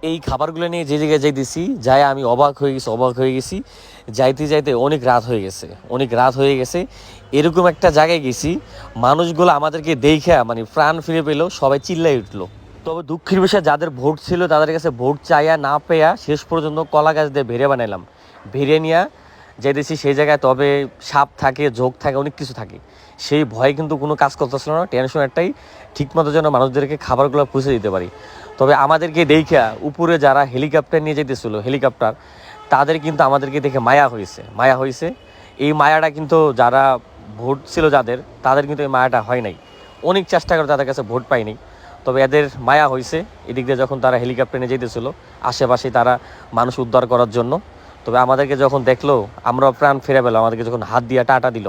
এই খাবারগুলো নিয়ে যে জায়গায় যাইতেছি যাই আমি অবাক হয়ে গেছি যাইতে যাইতে অনেক রাত হয়ে গেছে এরকম একটা জায়গায় গেছি মানুষগুলো আমাদেরকে দেখে মানে প্রাণ ফিরে পেলো, সবাই চিল্লাই উঠলো। তবে দুঃখের বিষয় যাদের ভোট ছিল তাদের কাছে ভোট চাইয়া না পেয়া শেষ পর্যন্ত কলা গাছ দিয়ে ভেড়ে বানাইলাম, ভেড়ে নিয়ে যাইতেছি সেই জায়গায়। তবে সাপ থাকে, ঝোঁক থাকে, অনেক কিছু থাকে, সেই ভয়ে কিন্তু কোনো কাজ করতেছিল না। টেনশন একটাই, ঠিকমতো যেন মানুষদেরকে খাবারগুলো পৌঁছে দিতে পারি। তবে আমাদেরকে দেখা উপরে যারা হেলিকপ্টার নিয়ে যেতেছিল, হেলিকপ্টার, তাদের কিন্তু আমাদেরকে দেখে মায়া হয়েছে। এই মায়াটা কিন্তু যারা ভোট ছিল যাদের, তাদের কিন্তু এই মায়াটা হয় নাই। অনেক চেষ্টা করে তাদের কাছে ভোট পায়নি, তবে এদের মায়া হয়েছে। এদিক দিয়ে যখন তারা হেলিকপ্টার নিয়ে যেতেছিল আশেপাশে তারা মানুষ উদ্ধার করার জন্য, তবে আমাদেরকে যখন দেখলো আমরা প্রাণ ফিরে পেলাম, আমাদেরকে যখন হাত দিয়ে টাটা দিল।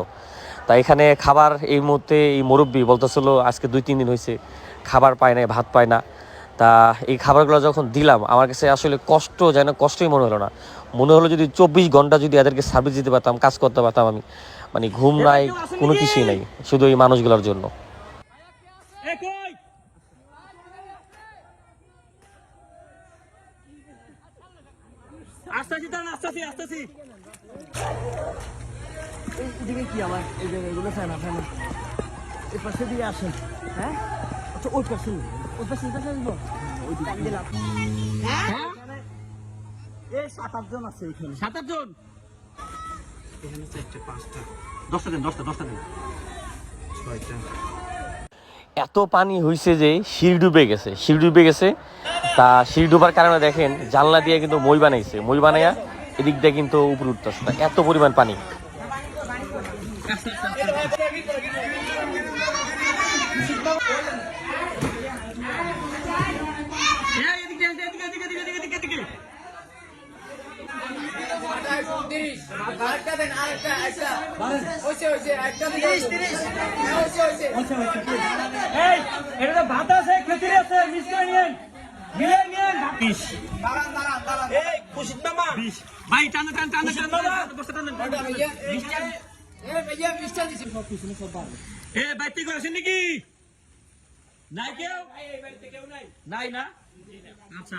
তা এখানে খাবার এই মুহূর্তে এই মুরব্বি বলতেছিল আজকে 2-3 দিন হয়েছে খাবার পায় না, ভাত পায় না। তা এই খাবারগুলো যখন দিলাম আমার কাছে আসলে কষ্টই মনে হলো না, মনে হলো যদি 24 ঘন্টা যদি এদেরকে সার্ভিস দিতে পারতাম, কাজ করতে পারতাম আমি, মানে ঘুম নাই, কোনো কিছুই নাই, শুধু এই মানুষগুলোর জন্য। কি আমার এই জায়গাগুলো ফেনা এ পাশে দিয়ে আসেন। হ্যাঁ আচ্ছা, ওই পাশে আসবো। এই 7-8 জন আছে এখানে। 7-8 জন এখানে, 4টা 5টা 10টা দিন 6টা এত পানি হয়েছে যে সিঁড়ি ডুবে গেছে। তা সিঁড়ি ডুবার কারণে দেখেন জানলা দিয়ে কিন্তু মই বানাইয়া এদিক দিয়ে কিন্তু উপরে উঠতেছে, এত পরিমাণ পানি। ভাত আছে, খেচুড়ি আছে, মিষ্টি নিয়েন, ভাই টান বাইতে করে আসেন নাকি? নাই কেউ? নাই না? আচ্ছা